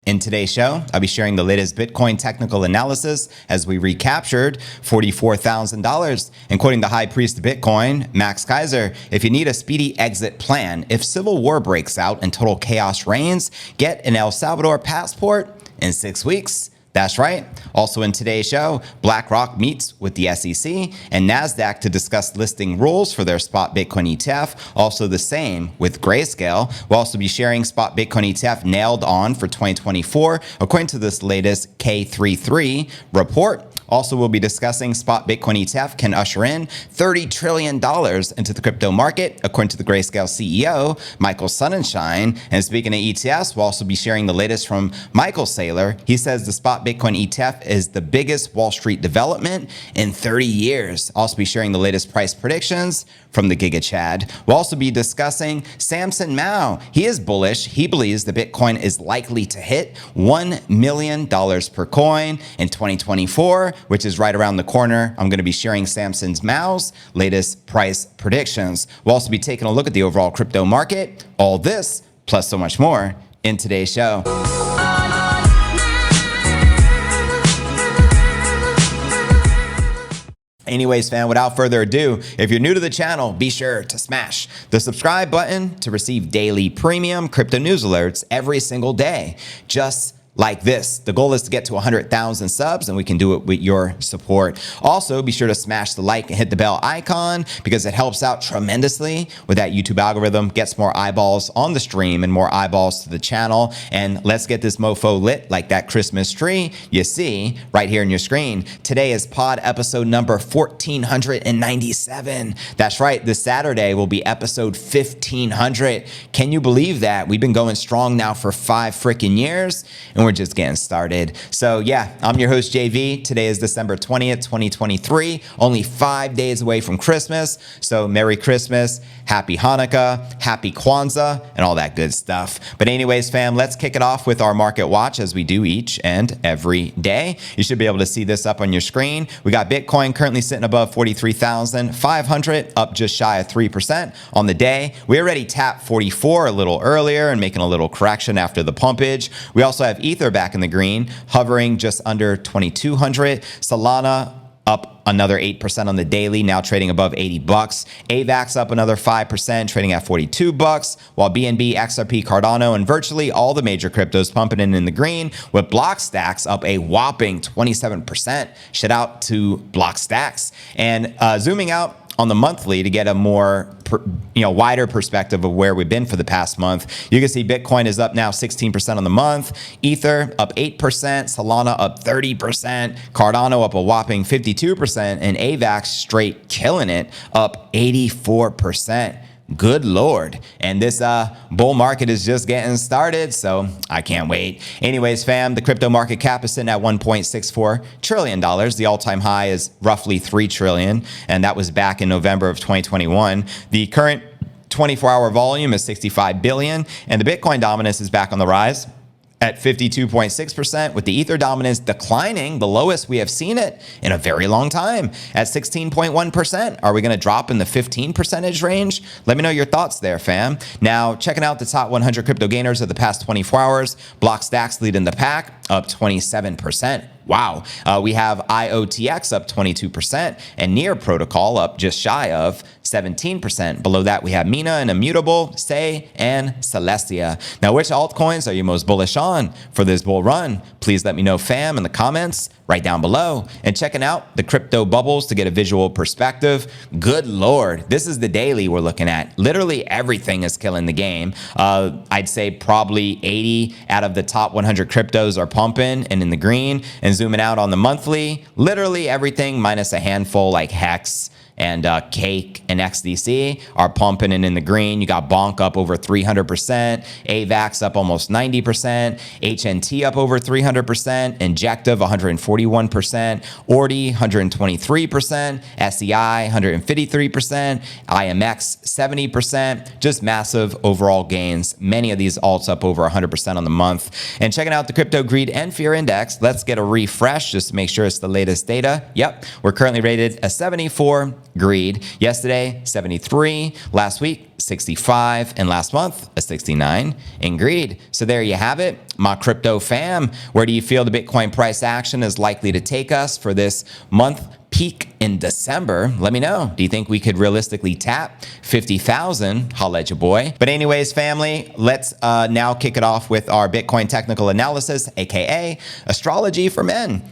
In today's show, I'll be sharing the latest Bitcoin technical analysis as we recaptured $44,000. And quoting the high priest of Bitcoin, Max Kaiser, if you need a speedy exit plan, if civil war breaks out and total chaos reigns, get an El Salvador passport in 6 weeks. That's right. Also in today's show, BlackRock meets with the SEC and Nasdaq to discuss listing rules for their spot Bitcoin ETF. Also the same with Grayscale. We'll also be sharing spot Bitcoin ETF nailed on for 2024, according to this latest K33 report. Also, we'll be discussing spot Bitcoin ETF can usher in $30 trillion into the crypto market, according to the Grayscale CEO, Michael Sonnenschein. And speaking of ETFs, we'll also be sharing the latest from Michael Saylor. He says the spot Bitcoin ETF is the biggest Wall Street development in 30 years. Also be sharing the latest price predictions from the Giga Chad. We'll also be discussing Samson Mow. He is bullish. He believes the Bitcoin is likely to hit $1 million per coin in 2024, which is right around the corner. I'm going to be sharing Samson Mow's latest price predictions. We'll also be taking a look at the overall crypto market. All this, plus so much more, in today's show. Anyways, fam, without further ado, if you're new to the channel, be sure to smash the subscribe button to receive daily premium crypto news alerts every single day. Just like this. The goal is to get to 100,000 subs, and we can do it with your support. Also, be sure to smash the like and hit the bell icon because it helps out tremendously with that YouTube algorithm, gets more eyeballs on the stream and more eyeballs to the channel. And let's get this mofo lit like that Christmas tree you see right here on your screen. Today is pod episode number 1497. That's right. This Saturday will be episode 1500. Can you believe that? We've been going strong now for 5 freaking years, and we're just getting started. So yeah, I'm your host JV. Today is December 20th, 2023. Only 5 days away from Christmas. So Merry Christmas, Happy Hanukkah, Happy Kwanzaa, and all that good stuff. But anyways, fam, let's kick it off with our market watch as we do each and every day. You should be able to see this up on your screen. We got Bitcoin currently sitting above 43,500, up just shy of 3% on the day. We already tapped 44 a little earlier and making a little correction after the pumpage. We also have Ether back in the green, hovering just under 2,200. Solana up another 8% on the daily, now trading above 80 bucks. AVAX up another 5%, trading at 42 bucks, while BNB, XRP, Cardano, and virtually all the major cryptos pumping in the green, with Blockstacks up a whopping 27%. Shout out to Blockstacks. And zooming out on the monthly to get a more wider perspective of where we've been for the past month, you can see Bitcoin is up now 16% on the month, Ether up 8%, Solana up 30%, Cardano up a whopping 52%, and AVAX straight killing it, up 84%. Good Lord. And this bull market is just getting started, so I can't wait. Anyways, fam, the crypto market cap is sitting at $1.64 trillion. The all-time high is roughly $3 trillion, and that was back in November of 2021. The current 24-hour volume is 65 billion, and the Bitcoin dominance is back on the rise at 52.6%, with the Ether dominance declining, the lowest we have seen it in a very long time, at 16.1%. Are we going to drop in the 15% range? Let me know your thoughts there, fam. Now, checking out the top 100 crypto gainers of the past 24 hours, Blockstacks leading the pack, up 27%. Wow. We have IOTX up 22% and Near Protocol up just shy of 17%. Below that, we have Mina and Immutable, Say, and Celestia. Now, which altcoins are you most bullish on for this bull run? Please let me know, fam, in the comments right down below. And checking out the crypto bubbles to get a visual perspective. Good Lord, this is the daily we're looking at. Literally everything is killing the game. I'd say probably 80 out of the top 100 cryptos are pumping and in the green. And zooming out on the monthly, literally everything minus a handful like Hex and Cake and XDC are pumping and in the green. You got Bonk up over 300%, AVAX up almost 90%, HNT up over 300%, Injective 141%, Ordi 123%, SEI 153%, IMX 70%, just massive overall gains. Many of these alts up over 100% on the month. And checking out the Crypto Greed and Fear Index, let's get a refresh just to make sure it's the latest data. Yep, we're currently rated a 74. greed. Yesterday, 73. Last week, 65. And last month, a 69 in greed. So there you have it, my crypto fam. Where do you feel the Bitcoin price action is likely to take us for this month peak in December? Let me know. Do you think we could realistically tap 50,000? Holla at your boy. But anyways, family, let's now kick it off with our Bitcoin technical analysis, aka astrology for men.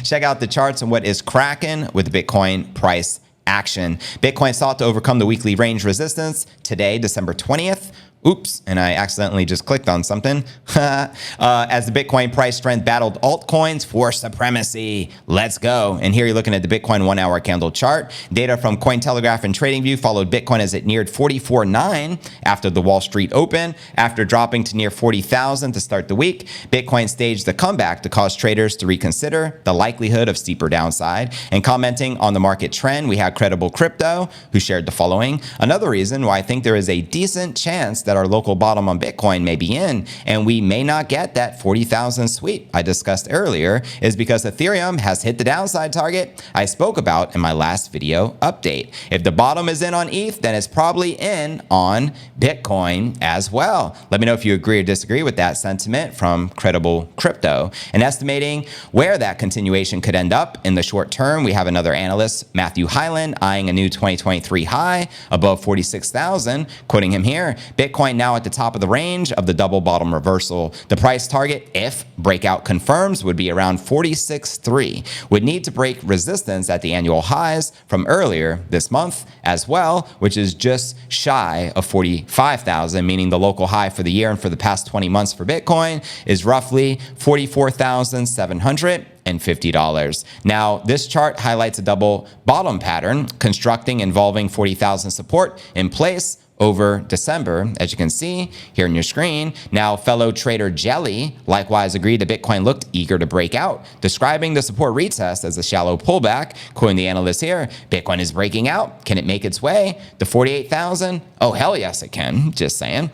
Check out the charts and what is cracking with the Bitcoin price action. Bitcoin sought to overcome the weekly range resistance today, December 20th. Oops, and I accidentally just clicked on something. As the Bitcoin price strength battled altcoins for supremacy. Let's go. And here you're looking at the Bitcoin 1 hour candle chart. Data from Cointelegraph and TradingView followed Bitcoin as it neared 44.9 after the Wall Street Open. After dropping to near 40,000 to start the week, Bitcoin staged a comeback to cause traders to reconsider the likelihood of steeper downside. And commenting on the market trend, we had Credible Crypto, who shared the following. Another reason why I think there is a decent chance that our local bottom on Bitcoin may be in, and we may not get that 40,000 sweep I discussed earlier, is because Ethereum has hit the downside target I spoke about in my last video update. If the bottom is in on ETH, then it's probably in on Bitcoin as well. Let me know if you agree or disagree with that sentiment from Credible Crypto. And estimating where that continuation could end up in the short term, we have another analyst, Matthew Hyland, eyeing a new 2023 high above 46,000, quoting him here, Bitcoin now at the top of the range of the double bottom reversal. The price target, if breakout confirms, would be around 46.3. Would need to break resistance at the annual highs from earlier this month as well, which is just shy of 45,000, meaning the local high for the year and for the past 20 months for Bitcoin is roughly $44,750. Now, this chart highlights a double bottom pattern constructing involving 40,000 support in place over December, as you can see here on your screen. Now, fellow trader Jelly likewise agreed that Bitcoin looked eager to break out, describing the support retest as a shallow pullback. Quoting the analyst here, Bitcoin is breaking out. Can it make its way to 48,000? Oh, hell yes, it can. Just saying.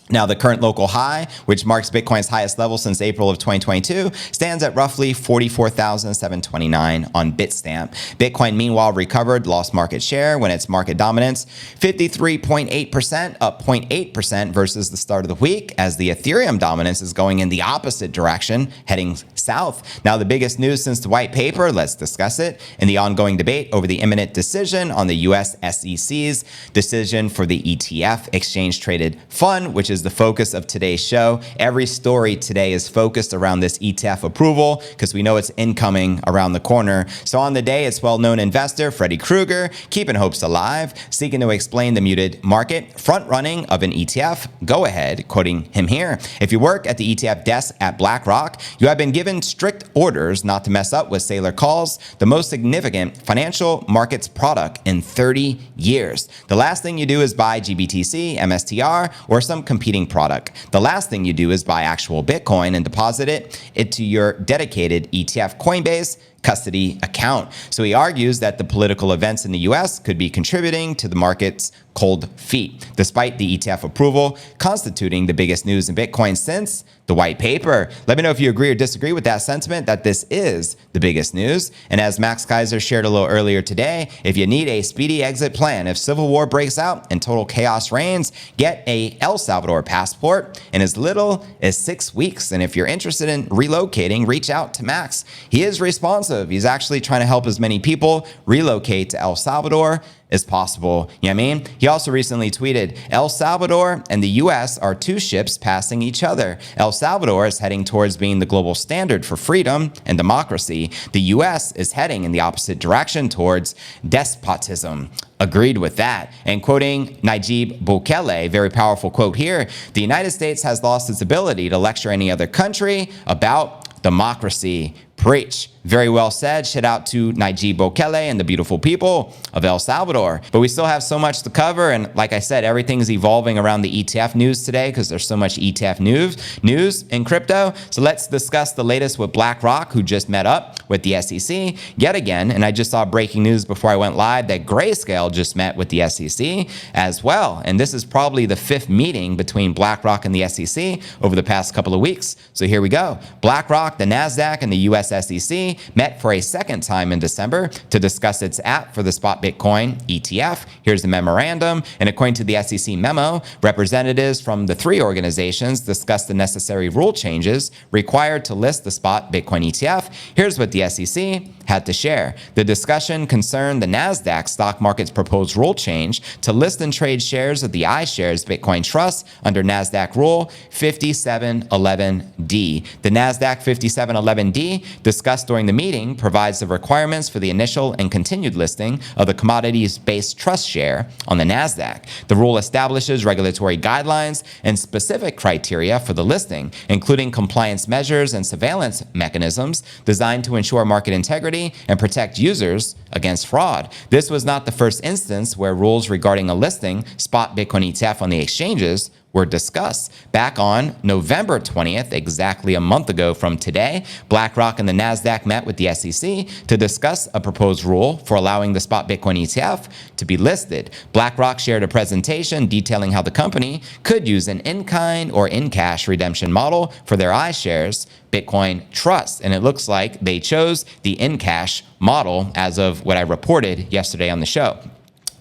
Now, the current local high, which marks Bitcoin's highest level since April of 2022, stands at roughly 44,729 on Bitstamp. Bitcoin, meanwhile, recovered, lost market share when its market dominance, 53.8%, up 0.8% versus the start of the week, as the Ethereum dominance is going in the opposite direction, heading south. Now, the biggest news since the white paper, let's discuss it, in the ongoing debate over the imminent decision on the US SEC's decision for the ETF, Exchange Traded Fund, which is the focus of today's show. Every story today is focused around this ETF approval because we know it's incoming around the corner. So on the day, it's well-known investor Freddy Krueger, keeping hopes alive, seeking to explain the muted market front-running of an ETF. Go ahead, quoting him here. If you work at the ETF desk at BlackRock, you have been given strict orders not to mess up what Saylor calls the most significant financial markets product in 30 years. The last thing you do is buy GBTC, MSTR, or some competing product. The last thing you do is buy actual Bitcoin and deposit it into your dedicated ETF Coinbase custody account. So he argues that the political events in the US could be contributing to the market's cold feet, despite the ETF approval constituting the biggest news in Bitcoin since the white paper. Let me know if you agree or disagree with that sentiment that this is the biggest news. And as Max Kaiser shared a little earlier today, if you need a speedy exit plan, if civil war breaks out and total chaos reigns, get a El Salvador passport in as little as 6 weeks. And if you're interested in relocating, reach out to Max. He is responsive. He's actually trying to help as many people relocate to El Salvador as possible. You know what I mean? He also recently tweeted, El Salvador and the US are two ships passing each other. El Salvador is heading towards being the global standard for freedom and democracy. The US is heading in the opposite direction towards despotism. Agreed with that. And quoting Nayib Bukele, very powerful quote here, the United States has lost its ability to lecture any other country about democracy. Preach. Very well said. Shout out to Nayib Bukele and the beautiful people of El Salvador. But we still have so much to cover. And like I said, everything's evolving around the ETF news today because there's so much ETF news in crypto. So let's discuss the latest with BlackRock, who just met up with the SEC yet again. And I just saw breaking news before I went live that Grayscale just met with the SEC as well. And this is probably the 5th meeting between BlackRock and the SEC over the past couple of weeks. So here we go. BlackRock, the Nasdaq, and the US U.S. SEC met for a second time in December to discuss its app for the spot Bitcoin ETF. Here's the memorandum. And according to the SEC memo, representatives from the three organizations discussed the necessary rule changes required to list the spot Bitcoin ETF. Here's what the SEC had to share. The discussion concerned the Nasdaq stock market's proposed rule change to list and trade shares of the iShares Bitcoin Trust under Nasdaq Rule 5711D. The Nasdaq 5711D discussed during the meeting provides the requirements for the initial and continued listing of the commodities-based trust share on the Nasdaq. The rule establishes regulatory guidelines and specific criteria for the listing, including compliance measures and surveillance mechanisms designed to ensure market integrity and protect users against fraud. This was not the first instance where rules regarding a listing spot Bitcoin ETF on the exchanges were discussed. Back on November 20th, exactly a month ago from today, BlackRock and the Nasdaq met with the SEC to discuss a proposed rule for allowing the spot Bitcoin ETF to be listed. BlackRock shared a presentation detailing how the company could use an in-kind or in-cash redemption model for their iShares Bitcoin Trust. And it looks like they chose the in-cash model as of what I reported yesterday on the show.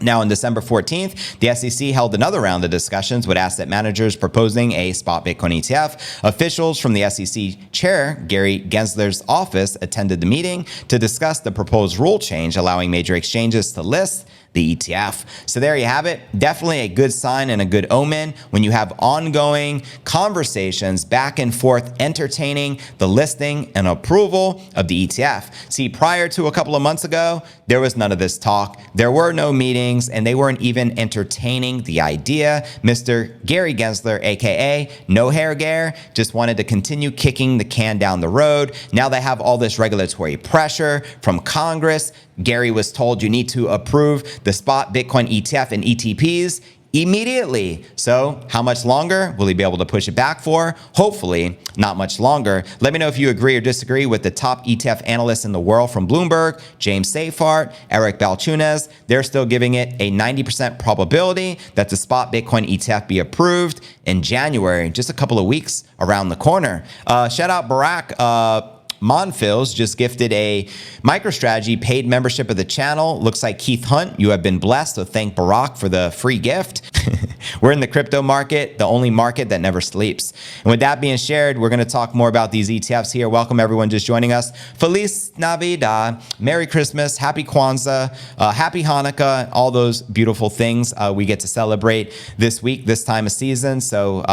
Now, on December 14th, the SEC held another round of discussions with asset managers proposing a spot Bitcoin ETF. Officials from the SEC chair, Gary Gensler's office, attended the meeting to discuss the proposed rule change allowing major exchanges to list the ETF. So there you have it. Definitely a good sign and a good omen when you have ongoing conversations back and forth entertaining the listing and approval of the ETF. See, prior to a couple of months ago, there was none of this talk. There were no meetings, and they weren't even entertaining the idea. Mr. Gary Gensler, aka No Hair Gare, just wanted to continue kicking the can down the road. Now they have all this regulatory pressure from Congress. Gary was told you need to approve the spot Bitcoin ETF and ETPs immediately. So how much longer will he be able to push it back for? Hopefully not much longer. Let me know if you agree or disagree with the top ETF analysts in the world from Bloomberg, James Seyfart, Eric Balchunas. They're still giving it a 90% probability that the spot Bitcoin ETF be approved in January, just a couple of weeks around the corner. Shout out Barack. Monfils just gifted a MicroStrategy paid membership of the channel. Looks like Keith Hunt, you have been blessed, so thank Barack for the free gift. We're in the crypto market, the only market that never sleeps. And with that being shared, we're going to talk more about these ETFs here. Welcome everyone just joining us. Feliz Navidad, Merry Christmas, Happy Kwanzaa, Happy Hanukkah, all those beautiful things we get to celebrate this week, this time of season. So,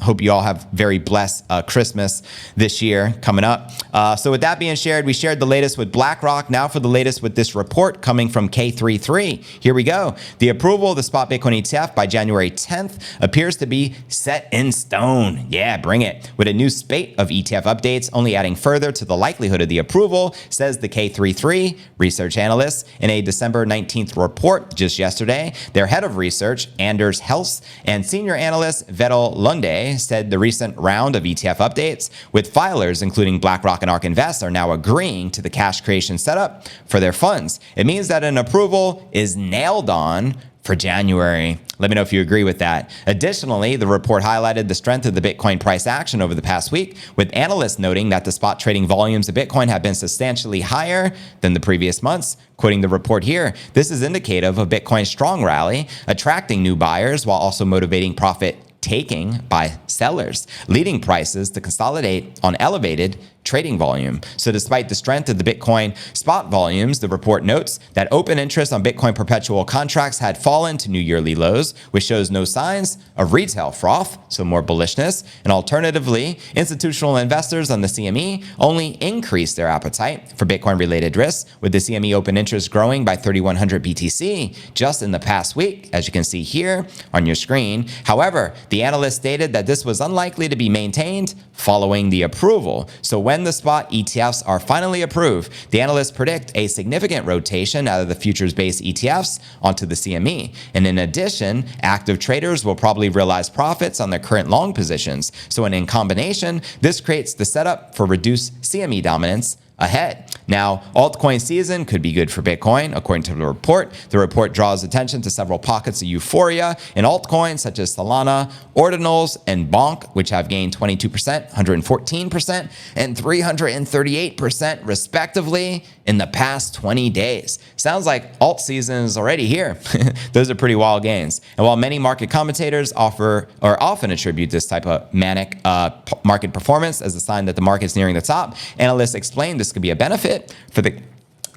hope you all have very blessed Christmas this year coming up. So with that being shared, we shared the latest with BlackRock. Now for the latest with this report coming from K33. Here we go. The approval of the spot Bitcoin ETF by January 10th appears to be set in stone. Yeah, bring it. With a new spate of ETF updates only adding further to the likelihood of the approval, says the K33 research analyst in a December 19th report just yesterday. Their head of research, Anders Helst, and senior analyst Vettel Lunde said the recent round of ETF updates with filers including BlackRock and ARK Invest are now agreeing to the cash creation setup for their funds. It means that an approval is nailed on for January. Let me know if you agree with that. Additionally, the report highlighted the strength of the Bitcoin price action over the past week, with analysts noting that the spot trading volumes of Bitcoin have been substantially higher than the previous months. Quoting the report here, this is indicative of Bitcoin's strong rally, attracting new buyers while also motivating profit taking by sellers, leading prices to consolidate on elevated trading volume. So despite the strength of the Bitcoin spot volumes, the report notes that open interest on Bitcoin perpetual contracts had fallen to new yearly lows, which shows no signs of retail froth, so more bullishness. And alternatively, institutional investors on the CME only increased their appetite for Bitcoin-related risks, with the CME open interest growing by 3,100 BTC just in the past week, as you can see here on your screen. However, the analyst stated that this was unlikely to be maintained following the approval. So when the spot ETFs are finally approved, the analysts predict a significant rotation out of the futures-based ETFs onto the CME. And in addition, active traders will probably realize profits on their current long positions. So in combination, this creates the setup for reduced CME dominance ahead. Now, altcoin season could be good for Bitcoin, according to the report. The report draws attention to several pockets of euphoria in altcoins such as Solana, Ordinals, and Bonk, which have gained 22%, 114%, and 338% respectively in the past 20 days. Sounds like alt season is already here. Those are pretty wild gains. And while many market commentators often attribute this type of manic market performance as a sign that the market's nearing the top, analysts explain this could be a benefit for the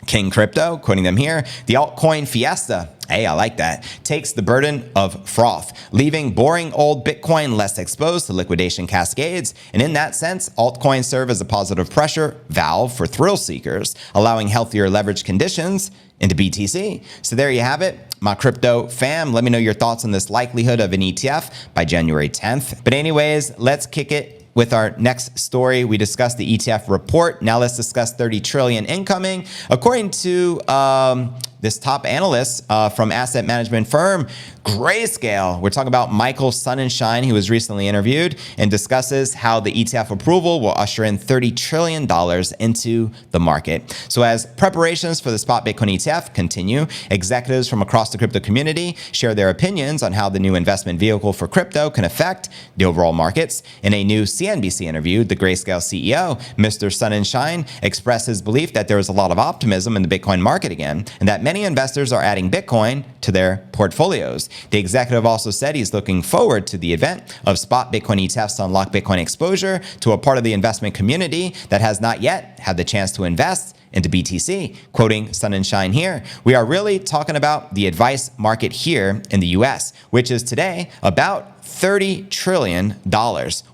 King Crypto, quoting them here, the altcoin fiesta, hey, I like that, takes the burden of froth, leaving boring old Bitcoin less exposed to liquidation cascades. And in that sense, altcoins serve as a positive pressure valve for thrill seekers, allowing healthier leverage conditions into BTC. So there you have it, my crypto fam. Let me know your thoughts on this likelihood of an ETF by January 10th. But anyways, let's kick it with our next story. We discussed the ETF report. Now let's discuss 30 trillion incoming. According to this top analyst from asset management firm Grayscale, we're talking about Michael Sonnenschein. He was recently interviewed and discusses how the ETF approval will usher in $30 trillion into the market. So as preparations for the spot Bitcoin ETF continue, executives from across the crypto community share their opinions on how the new investment vehicle for crypto can affect the overall markets. In a new CNBC interview, the Grayscale CEO, Mr. Sonnenschein, expressed his belief that there is a lot of optimism in the Bitcoin market again, and that many investors are adding Bitcoin to their portfolios. The executive also said he's looking forward to the event of spot Bitcoin ETFs to unlock Bitcoin exposure to a part of the investment community that has not yet had the chance to invest into BTC. Quoting Sonnenschein here, we are really talking about the advice market here in the US, which is today about $30 trillion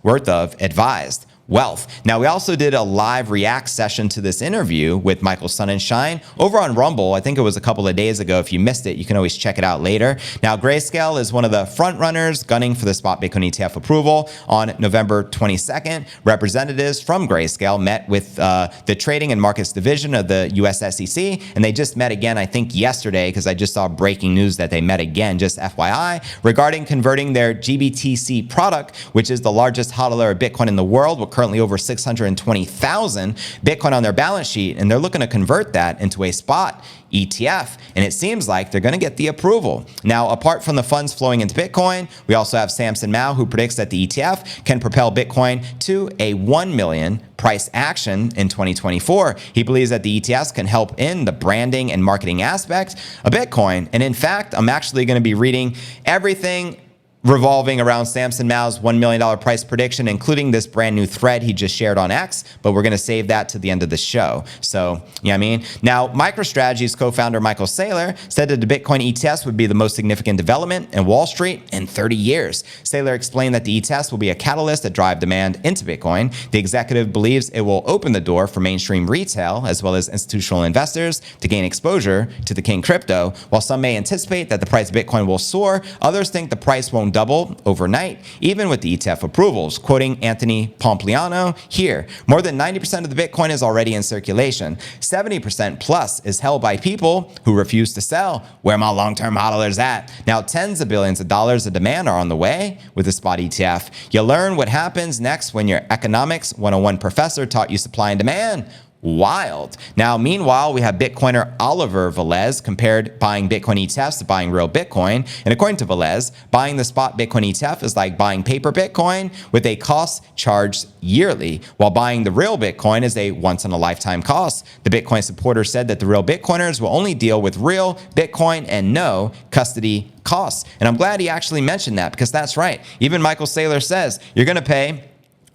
worth of advised wealth. Now, we also did a live react session to this interview with Michael Sonnenschein over on Rumble. I think it was a couple of days ago. If you missed it, you can always check it out later. Now, Grayscale is one of the front runners gunning for the spot Bitcoin ETF approval. On November 22nd, representatives from Grayscale met with the Trading and Markets Division of the US SEC, and they just met again, I think yesterday, because I just saw breaking news that they met again, just FYI, regarding converting their GBTC product, which is the largest hodler of Bitcoin in the world, with currently over 620,000 Bitcoin on their balance sheet, and they're looking to convert that into a spot ETF, and it seems like they're going to get the approval. Now, apart from the funds flowing into Bitcoin, we also have Samson Mow, who predicts that the ETF can propel Bitcoin to a 1 million price action in 2024. He believes that the ETFs can help in the branding and marketing aspect of Bitcoin, and in fact, I'm actually going to be reading everything revolving around Samson Mow's $1 million price prediction, including this brand new thread he just shared on X, but we're going to save that to the end of the show. So, you know what I mean? Now, MicroStrategy's co-founder Michael Saylor said that the Bitcoin ETFs would be the most significant development in Wall Street in 30 years. Saylor explained that the ETFs will be a catalyst that drive demand into Bitcoin. The executive believes it will open the door for mainstream retail as well as institutional investors to gain exposure to the King Crypto. While some may anticipate that the price of Bitcoin will soar, others think the price won't double overnight, even with the ETF approvals. Quoting Anthony Pompliano here, more than 90% of the Bitcoin is already in circulation. 70% plus is held by people who refuse to sell. Where my long-term hodlers at? Now, tens of billions of dollars of demand are on the way with the spot ETF. You learn what happens next when your economics 101 professor taught you supply and demand. Wild. Now, meanwhile, we have Bitcoiner Oliver Velez compared buying Bitcoin ETFs to buying real Bitcoin. And according to Velez, buying the spot Bitcoin ETF is like buying paper Bitcoin with a cost charged yearly, while buying the real Bitcoin is a once-in-a-lifetime cost. The Bitcoin supporter said that the real Bitcoiners will only deal with real Bitcoin and no custody costs. And I'm glad he actually mentioned that, because that's right. Even Michael Saylor says you're going to pay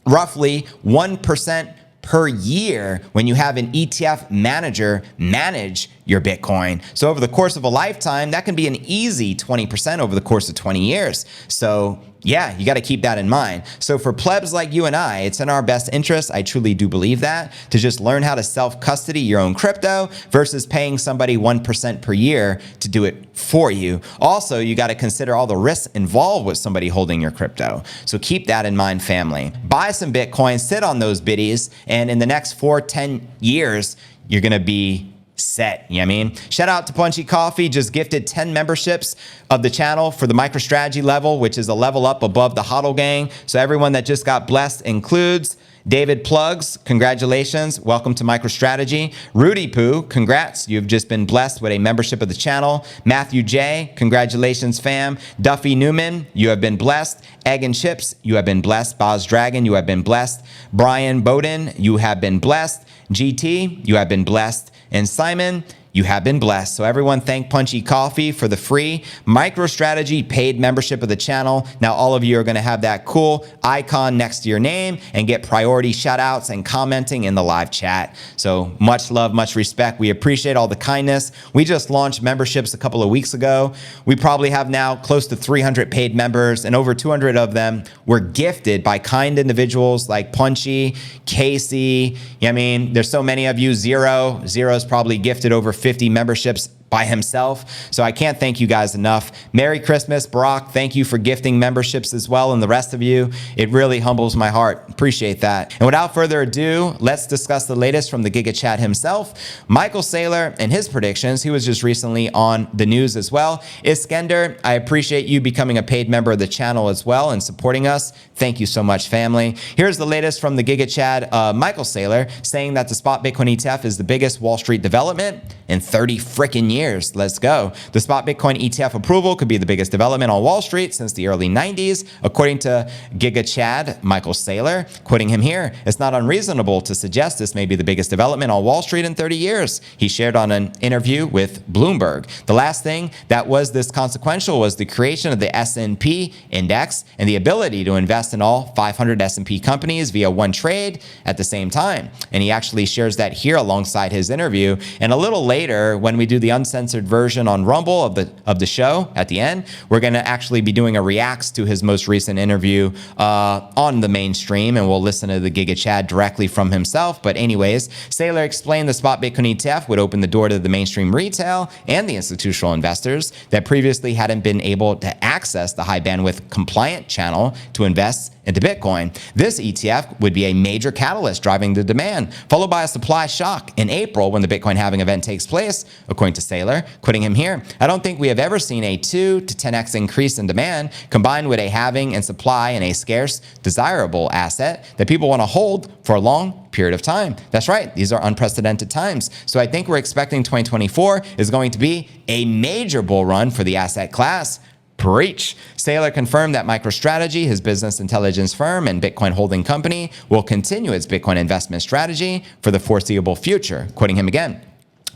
roughly 1% per year when you have an ETF manager manage your Bitcoin. So over the course of a lifetime, that can be an easy 20% over the course of 20 years. So yeah, you got to keep that in mind. So for plebs like you and I, it's in our best interest, I truly do believe that, to just learn how to self-custody your own crypto versus paying somebody 1% per year to do it for you. Also, you got to consider all the risks involved with somebody holding your crypto. So keep that in mind, family. Buy some Bitcoin, sit on those biddies, and in the next 4-10 years, you're going to be set. You know what I mean? Shout out to Punchy Coffee, just gifted 10 memberships of the channel for the MicroStrategy level, which is a level up above the HODL gang. So everyone that just got blessed includes David Plugs, congratulations. Welcome to MicroStrategy. Rudy Poo, congrats. You've just been blessed with a membership of the channel. Matthew J, congratulations, fam. Duffy Newman, you have been blessed. Egg and Chips, you have been blessed. Boz Dragon, you have been blessed. Brian Bowden, you have been blessed. GT, you have been blessed. And Simon, you have been blessed. So everyone thank Punchy Coffee for the free MicroStrategy paid membership of the channel. Now all of you are going to have that cool icon next to your name and get priority shout outs and commenting in the live chat. So much love, much respect. We appreciate all the kindness. We just launched memberships a couple of weeks ago. We probably have now close to 300 paid members, and over 200 of them were gifted by kind individuals like Punchy, Casey. I mean, there's so many of you. Zero's probably gifted over 50 memberships by himself. So I can't thank you guys enough. Merry Christmas, Barack. Thank you for gifting memberships as well. And the rest of you, it really humbles my heart. Appreciate that. And without further ado, let's discuss the latest from the Giga Chat himself. Michael Saylor and his predictions. He was just recently on the news as well. Iskender, I appreciate you becoming a paid member of the channel as well and supporting us. Thank you so much, family. Here's the latest from the Giga Chat. Michael Saylor saying that the spot Bitcoin ETF is the biggest Wall Street development in 30 freaking years. Let's go. The spot Bitcoin ETF approval could be the biggest development on Wall Street since the early 90s. According to Giga Chad, Michael Saylor, quoting him here, it's not unreasonable to suggest this may be the biggest development on Wall Street in 30 years. He shared on an interview with Bloomberg. The last thing that was this consequential was the creation of the S&P index and the ability to invest in all 500 S&P companies via one trade at the same time. And he actually shares that here alongside his interview. And a little later, when we do the uncensored version on Rumble of the show at the end, we're going to actually be doing a reacts to his most recent interview on the mainstream, and we'll listen to the Giga Chad directly from himself. But anyways, Saylor explained the spot Bitcoin ETF would open the door to the mainstream retail and the institutional investors that previously hadn't been able to access the high bandwidth compliant channel to invest into Bitcoin. This ETF would be a major catalyst driving the demand, followed by a supply shock in April when the Bitcoin halving event takes place, according to Saylor, quoting him here. I don't think we have ever seen a 2 to 10x increase in demand combined with a halving in supply and a scarce, desirable asset that people want to hold for a long period of time. That's right. These are unprecedented times. So I think we're expecting 2024 is going to be a major bull run for the asset class. Preach. Saylor confirmed that MicroStrategy, his business intelligence firm and Bitcoin holding company, will continue its Bitcoin investment strategy for the foreseeable future. Quoting him again,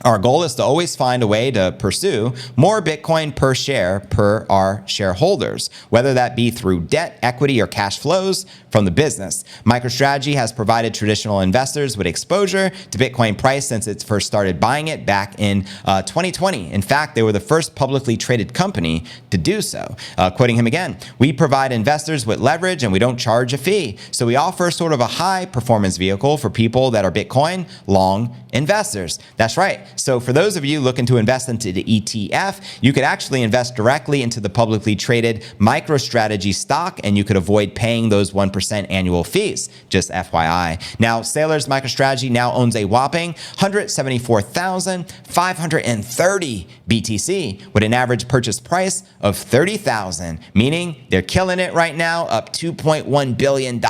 our goal is to always find a way to pursue more Bitcoin per share per our shareholders, whether that be through debt, equity, or cash flows from the business. MicroStrategy has provided traditional investors with exposure to Bitcoin price since it first started buying it back in 2020. In fact, they were the first publicly traded company to do so. Quoting him again, we provide investors with leverage and we don't charge a fee. So we offer sort of a high performance vehicle for people that are Bitcoin long investors. That's right. So for those of you looking to invest into the ETF, you could actually invest directly into the publicly traded MicroStrategy stock, and you could avoid paying those 1% annual fees, just FYI. Now, Saylor's MicroStrategy now owns a whopping 174,530 BTC with an average purchase price of $30,000, meaning they're killing it right now, up $2.1 billion.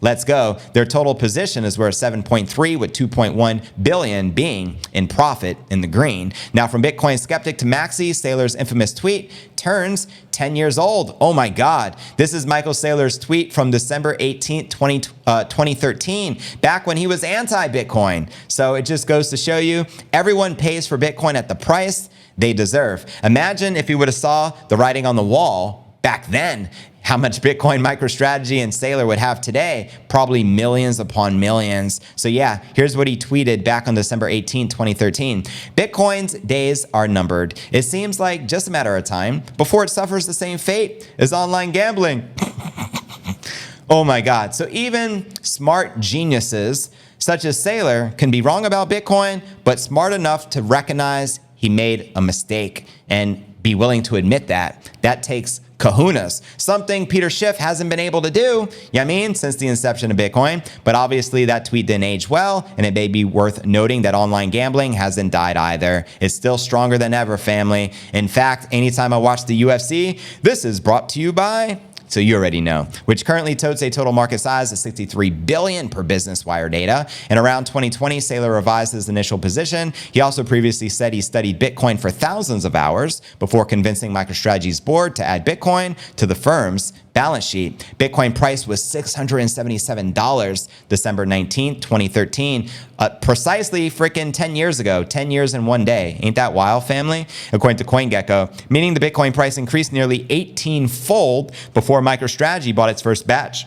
Let's go. Their total position is worth 7.3 with 2.1 billion being in profit in the green. Now, from Bitcoin skeptic to Maxi, Saylor's infamous tweet turns 10 years old. Oh my God. This is Michael Saylor's tweet from December 18th, 2013, back when he was anti-Bitcoin. So it just goes to show you, everyone pays for Bitcoin at the price they deserve. Imagine if you would have saw the writing on the wall back then, how much Bitcoin, MicroStrategy, and Saylor would have today, probably millions upon millions. So yeah, here's what he tweeted back on December 18, 2013. Bitcoin's days are numbered. It seems like just a matter of time before it suffers the same fate as online gambling. Oh my God. So even smart geniuses such as Saylor can be wrong about Bitcoin, but smart enough to recognize he made a mistake and be willing to admit that. That takes kahunas, something Peter Schiff hasn't been able to do, since the inception of Bitcoin. But obviously that tweet didn't age well, and it may be worth noting that online gambling hasn't died either. It's still stronger than ever, family. In fact, anytime I watch the UFC, this is brought to you by so you already know, which currently totes a total market size of $63 billion per Business Wire data. And around 2020, Saylor revised his initial position. He also previously said he studied Bitcoin for thousands of hours before convincing MicroStrategy's board to add Bitcoin to the firm's balance sheet. Bitcoin price was $677 December 19th, 2013, precisely freaking 10 years ago, 10 years in one day. Ain't that wild, family? According to CoinGecko, meaning the Bitcoin price increased nearly 18-fold before MicroStrategy bought its first batch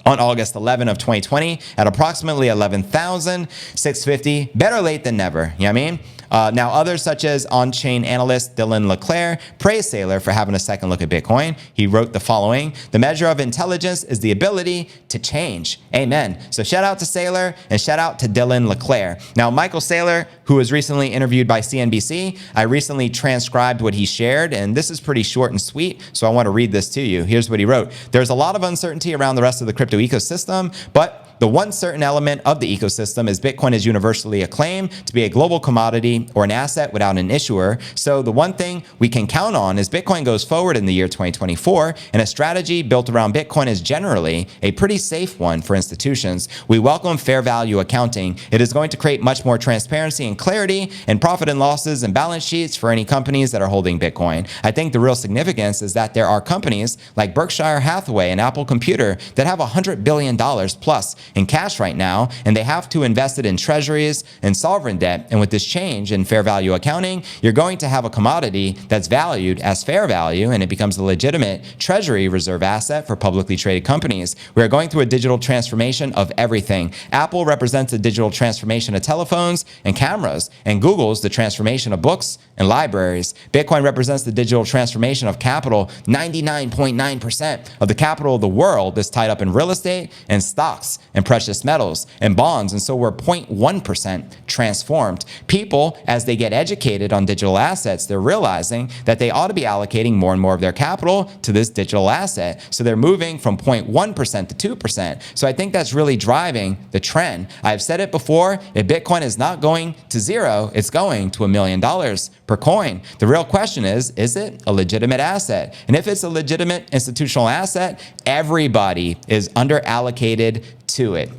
on August 11 of 2020 at approximately 11,650. Better late than never, you know what I mean? Now, others such as on-chain analyst Dylan LeClaire praised Saylor for having a second look at Bitcoin. He wrote the following: "The measure of intelligence is the ability to change." Amen. So shout out to Saylor and shout out to Dylan LeClaire. Now, Michael Saylor, who was recently interviewed by CNBC, I recently transcribed what he shared, and this is pretty short and sweet, so I want to read this to you. Here's what he wrote. "There's a lot of uncertainty around the rest of the crypto ecosystem, but the one certain element of the ecosystem is Bitcoin is universally acclaimed to be a global commodity or an asset without an issuer. So the one thing we can count on is Bitcoin goes forward in the year 2024, and a strategy built around Bitcoin is generally a pretty safe one for institutions. We welcome fair value accounting. It is going to create much more transparency and clarity and profit and losses and balance sheets for any companies that are holding Bitcoin. I think the real significance is that there are companies like Berkshire Hathaway and Apple Computer that have $100 billion plus in cash right now, and they have to invest it in treasuries and sovereign debt. And with this change in fair value accounting, you're going to have a commodity that's valued as fair value, and it becomes a legitimate treasury reserve asset for publicly traded companies. We are going through a digital transformation of everything. Apple represents the digital transformation of telephones and cameras, and Google's the transformation of books and libraries. Bitcoin represents the digital transformation of capital. 99.9% of the capital of the world is tied up in real estate and stocks and precious metals and bonds, and so we're 0.1% transformed. People, as they get educated on digital assets, they're realizing that they ought to be allocating more and more of their capital to this digital asset. So they're moving from 0.1% to 2%. So I think that's really driving the trend. I've said it before, if Bitcoin is not going to zero, it's going to $1 million per coin. The real question is it a legitimate asset? And if it's a legitimate institutional asset, everybody is under allocated to it.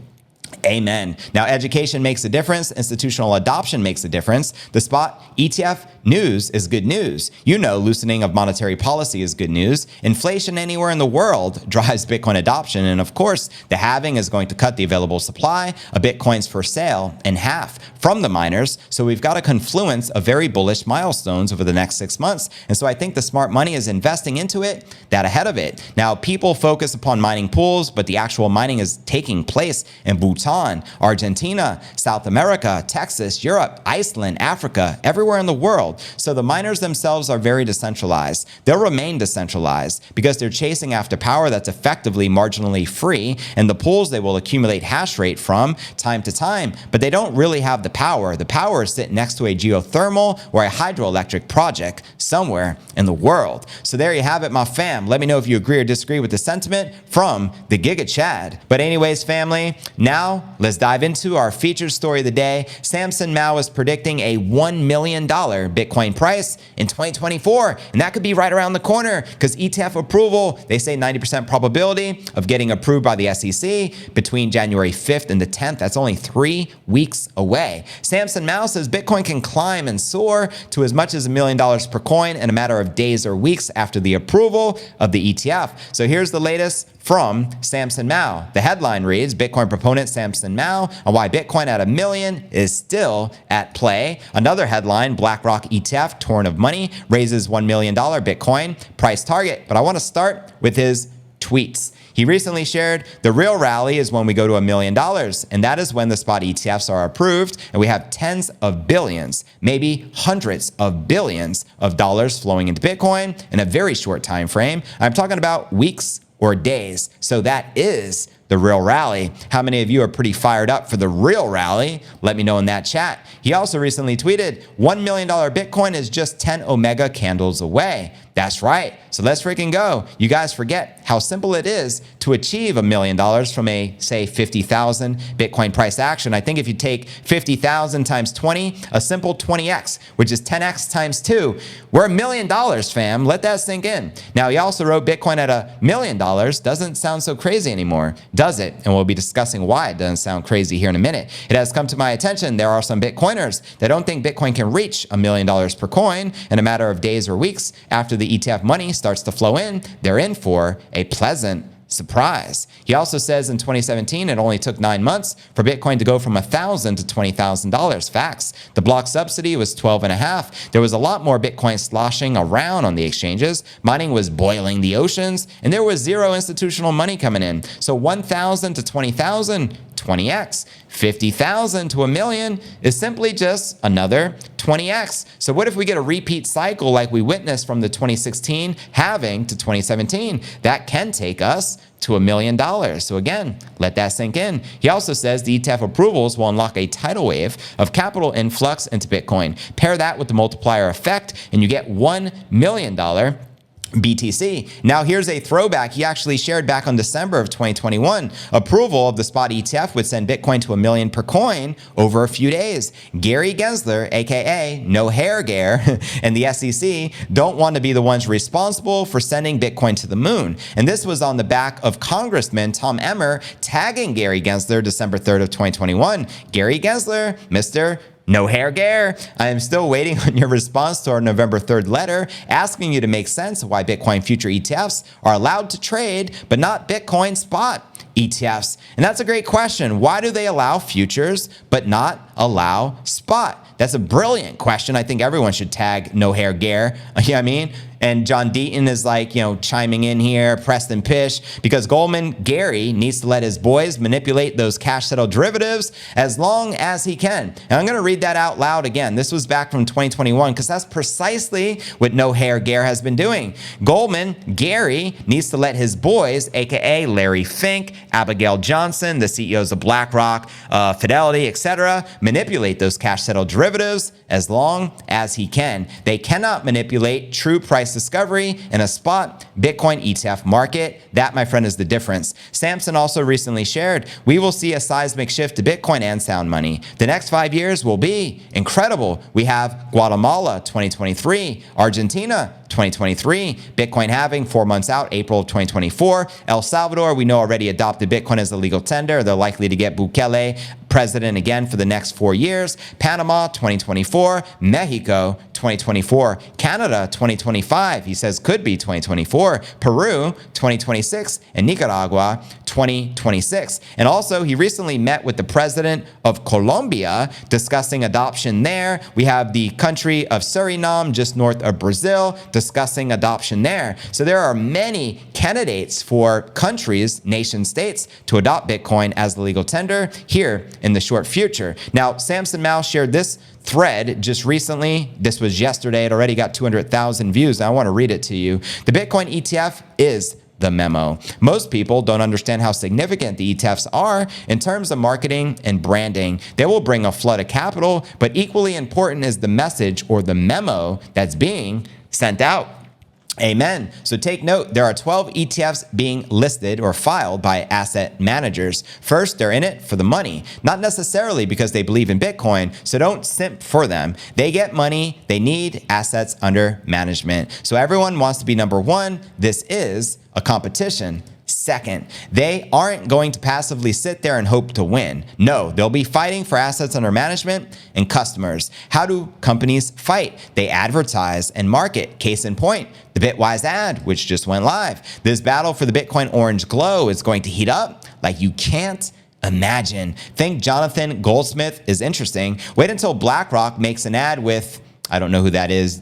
Amen. Now, education makes a difference. Institutional adoption makes a difference. The spot ETF news is good news. You know, loosening of monetary policy is good news. Inflation anywhere in the world drives Bitcoin adoption. And of course, the halving is going to cut the available supply of Bitcoins for sale in half from the miners. So we've got a confluence of very bullish milestones over the next 6 months. And so I think the smart money is investing into it, that ahead of it. Now, people focus upon mining pools, but the actual mining is taking place in Bhutan, Argentina, South America, Texas, Europe, Iceland, Africa, everywhere in the world. So the miners themselves are very decentralized. They'll remain decentralized because they're chasing after power that's effectively marginally free, and the pools they will accumulate hash rate from time to time, but they don't really have the power. The power is sitting next to a geothermal or a hydroelectric project somewhere in the world. So there you have it, my fam. Let me know if you agree or disagree with the sentiment from the Giga Chad. But anyways, family, now let's dive into our featured story of the day. Samson Mow is predicting a $1 million Bitcoin price in 2024, and that could be right around the corner because ETF approval, they say 90% probability of getting approved by the SEC between January 5th and the 10th. That's only 3 weeks away. Samson Mow says Bitcoin can climb and soar to as much as $1 million per coin in a matter of days or weeks after the approval of the ETF. So here's the latest from Samson Mow. The headline reads, Bitcoin proponent Samson Mow on why Bitcoin at $1 million is still at play. Another headline, BlackRock ETF, torn of money, raises $1 million Bitcoin price target. But I want to start with his tweets. He recently shared, the real rally is when we go to $1 million, and that is when the spot ETFs are approved, and we have tens of billions, maybe hundreds of billions of dollars flowing into Bitcoin in a very short time frame. I'm talking about weeks or days. So that is the real rally. How many of you are pretty fired up for the real rally? Let me know in that chat. He also recently tweeted, $1 million Bitcoin is just 10 Omega candles away. That's right. So let's freaking go. You guys forget how simple it is to achieve $1 million from a, say, 50,000 Bitcoin price action. I think if you take 50,000 times 20, a simple 20x, which is 10x times 2, we're $1 million, fam. Let that sink in. Now, he also wrote Bitcoin at $1 million. Doesn't sound so crazy anymore, does it? And we'll be discussing why it doesn't sound crazy here in a minute. It has come to my attention there are some Bitcoiners that don't think Bitcoin can reach $1 million per coin in a matter of days or weeks. After the ETF money starts to flow in, they're in for a pleasant surprise. He also says in 2017, it only took 9 months for Bitcoin to go from $1,000 to $20,000. Facts. The block subsidy was 12.5. There was a lot more Bitcoin sloshing around on the exchanges. Mining was boiling the oceans, and there was zero institutional money coming in. So 1,000 to 20,000, 20x. 50,000 to $1 million is simply just another 20x. So what if we get a repeat cycle like we witnessed from the 2016 halving to 2017? That can take us to $1 million. So again, let that sink in. He also says the ETF approvals will unlock a tidal wave of capital influx into Bitcoin. Pair that with the multiplier effect, and you get $1 million BTC. Now here's a throwback. He actually shared back on December of 2021. Approval of the spot ETF would send Bitcoin to $1 million per coin over a few days. Gary Gensler, aka No Hair Gare, and the SEC don't want to be the ones responsible for sending Bitcoin to the moon. And this was on the back of Congressman Tom Emmer tagging Gary Gensler December 3rd of 2021. Gary Gensler, Mr. No Hair Gare. I am still waiting on your response to our November 3rd letter asking you to make sense of why Bitcoin future ETFs are allowed to trade, but not Bitcoin spot ETFs. And that's a great question. Why do they allow futures, but not allow spot? That's a brilliant question. I think everyone should tag No Hair Gare. You know what I mean? And John Deaton is like, chiming in here, Preston Pish, because Goldman Gary needs to let his boys manipulate those cash settled derivatives as long as he can. And I'm going to read that out loud again. This was back from 2021 because that's precisely what No Hair Gare has been doing. Goldman Gary needs to let his boys, aka Larry Fink, Abigail Johnson, the CEOs of BlackRock, Fidelity, etc., manipulate those cash settled derivatives as long as he can. They cannot manipulate true price discovery in a spot Bitcoin ETF market. That, my friend, is the difference. Samson also recently shared, we will see a seismic shift to Bitcoin and sound money. The next 5 years will be incredible. We have Guatemala 2023, Argentina 2023, Bitcoin halving 4 months out, April of 2024. El Salvador, we know already adopted Bitcoin as a legal tender. They're likely to get Bukele president again for the next 4 years. Panama 2024, Mexico 2024, Canada 2025, he says could be 2024, Peru 2026, and Nicaragua 2026. And also, he recently met with the president of Colombia discussing adoption there. We have the country of Suriname just north of Brazil discussing adoption there. So there are many candidates for countries, nation states, to adopt Bitcoin as the legal tender here in the short future. Now, Samson Mow shared this thread just recently. This was yesterday. It already got 200,000 views. I want to read it to you. The Bitcoin ETF is the memo. Most people don't understand how significant the ETFs are in terms of marketing and branding. They will bring a flood of capital, but equally important is the message or the memo that's being sent out. Amen. So take note, there are 12 ETFs being listed or filed by asset managers. First, they're in it for the money, not necessarily because they believe in Bitcoin, so don't simp for them. They get money, they need assets under management. So everyone wants to be number one. This is a competition. Second, they aren't going to passively sit there and hope to win. No, they'll be fighting for assets under management and customers. How do companies fight? They advertise and market. Case in point, the Bitwise ad, which just went live. This battle for the Bitcoin orange glow is going to heat up like you can't imagine. Think Jonathan Goldsmith is interesting. Wait until BlackRock makes an ad with, I don't know who that is,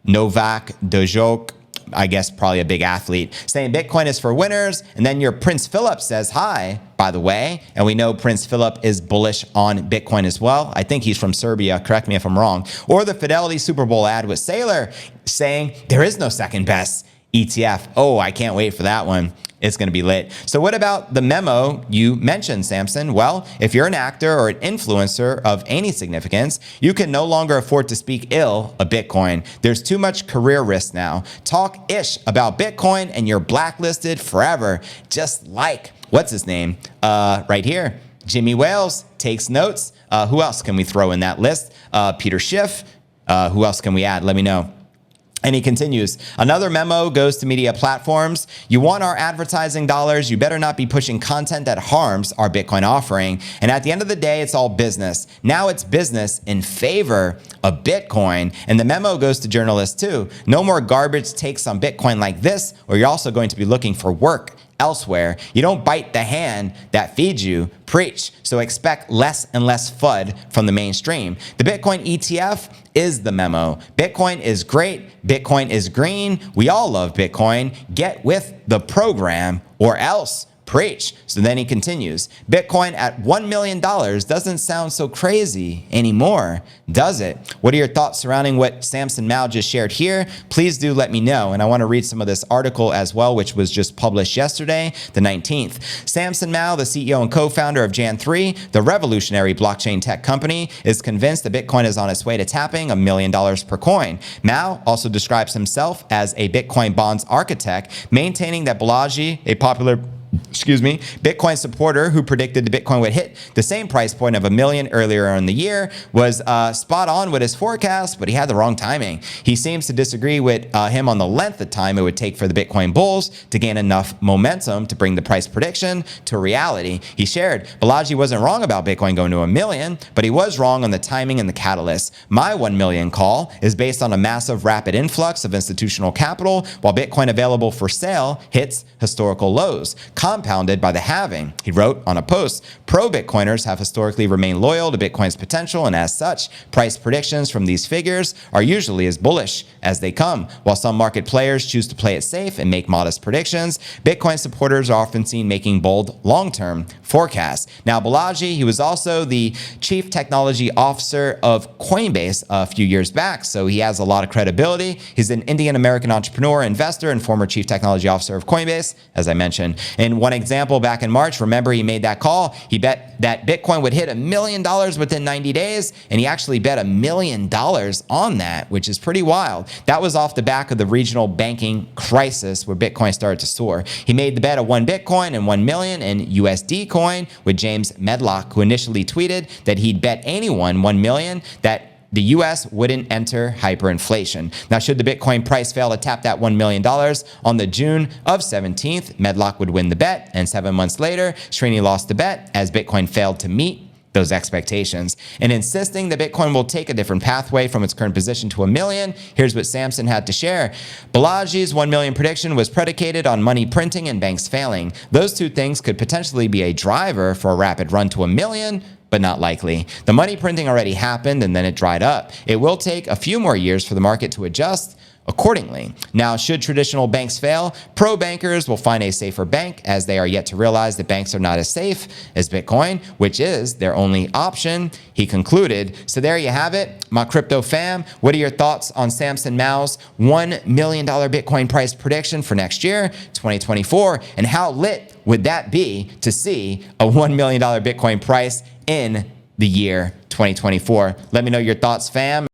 Novak Djokovic, I guess probably a big athlete, saying Bitcoin is for winners. And then your Prince Philip says hi, by the way. And we know Prince Philip is bullish on Bitcoin as well. I think he's from Serbia. Correct me if I'm wrong. Or the Fidelity Super Bowl ad with Saylor saying there is no second best. ETF. Oh, I can't wait for that one. It's going to be lit. So what about the memo you mentioned, Samson? Well, if you're an actor or an influencer of any significance, you can no longer afford to speak ill of Bitcoin. There's too much career risk now. Talk ish about Bitcoin and you're blacklisted forever. Just like, what's his name? Right here. Jimmy Wales takes notes. Who else can we throw in that list? Peter Schiff. Who else can we add? Let me know. And he continues, another memo goes to media platforms. You want our advertising dollars, you better not be pushing content that harms our Bitcoin offering. And at the end of the day, it's all business. Now it's business in favor of Bitcoin. And the memo goes to journalists too. No more garbage takes on Bitcoin like this, or you're also going to be looking for work elsewhere. You don't bite the hand that feeds you, preach. So expect less and less FUD from the mainstream. The Bitcoin ETF is the memo. Bitcoin is great. Bitcoin is green. We all love Bitcoin. Get with the program or else. Preach. So then he continues, Bitcoin at $1 million doesn't sound so crazy anymore, does it? What are your thoughts surrounding what Samson Mow just shared here? Please do let me know. And I want to read some of this article as well, which was just published yesterday, the 19th. Samson Mow, the CEO and co-founder of Jan3, the revolutionary blockchain tech company, is convinced that Bitcoin is on its way to tapping $1 million per coin. Mow also describes himself as a Bitcoin bonds architect, maintaining that Balaji, a popular Bitcoin supporter who predicted the Bitcoin would hit the same price point of $1 million earlier in the year, was spot on with his forecast, but he had the wrong timing. He seems to disagree with him on the length of time it would take for the Bitcoin bulls to gain enough momentum to bring the price prediction to reality. He shared, Balaji wasn't wrong about Bitcoin going to $1 million, but he was wrong on the timing and the catalyst. My $1 million call is based on a massive rapid influx of institutional capital, while Bitcoin available for sale hits historical lows, compounded by the halving. He wrote on a post, pro-Bitcoiners have historically remained loyal to Bitcoin's potential, and as such, price predictions from these figures are usually as bullish as they come. While some market players choose to play it safe and make modest predictions, Bitcoin supporters are often seen making bold long-term forecasts. Now, Balaji, he was also the chief technology officer of Coinbase a few years back, so he has a lot of credibility. He's an Indian-American entrepreneur, investor, and former chief technology officer of Coinbase, as I mentioned. In one example, back in March, remember he made that call. He bet that Bitcoin would hit $1 million within 90 days, and he actually bet $1 million on that, which is pretty wild. That was off the back of the regional banking crisis where Bitcoin started to soar. He made the bet of 1 Bitcoin and 1 million in USD coin with James Medlock, who initially tweeted that he'd bet anyone 1 million that the U.S. wouldn't enter hyperinflation. Now, should the Bitcoin price fail to tap that $1 million on the June of 17th, Medlock would win the bet, and 7 months later, Srini lost the bet as Bitcoin failed to meet those expectations. And insisting that Bitcoin will take a different pathway from its current position to $1 million, here's what Samson had to share. Balaji's 1 million prediction was predicated on money printing and banks failing. Those two things could potentially be a driver for a rapid run to $1 million, but not likely. The money printing already happened and then it dried up. It will take a few more years for the market to adjust accordingly. Now, should traditional banks fail, pro-bankers will find a safer bank, as they are yet to realize that banks are not as safe as Bitcoin, which is their only option, he concluded. So there you have it, my crypto fam. What are your thoughts on Samson Mow's $1 million Bitcoin price prediction for next year, 2024? And how lit would that be to see a $1 million Bitcoin price in the year 2024? Let me know your thoughts, fam.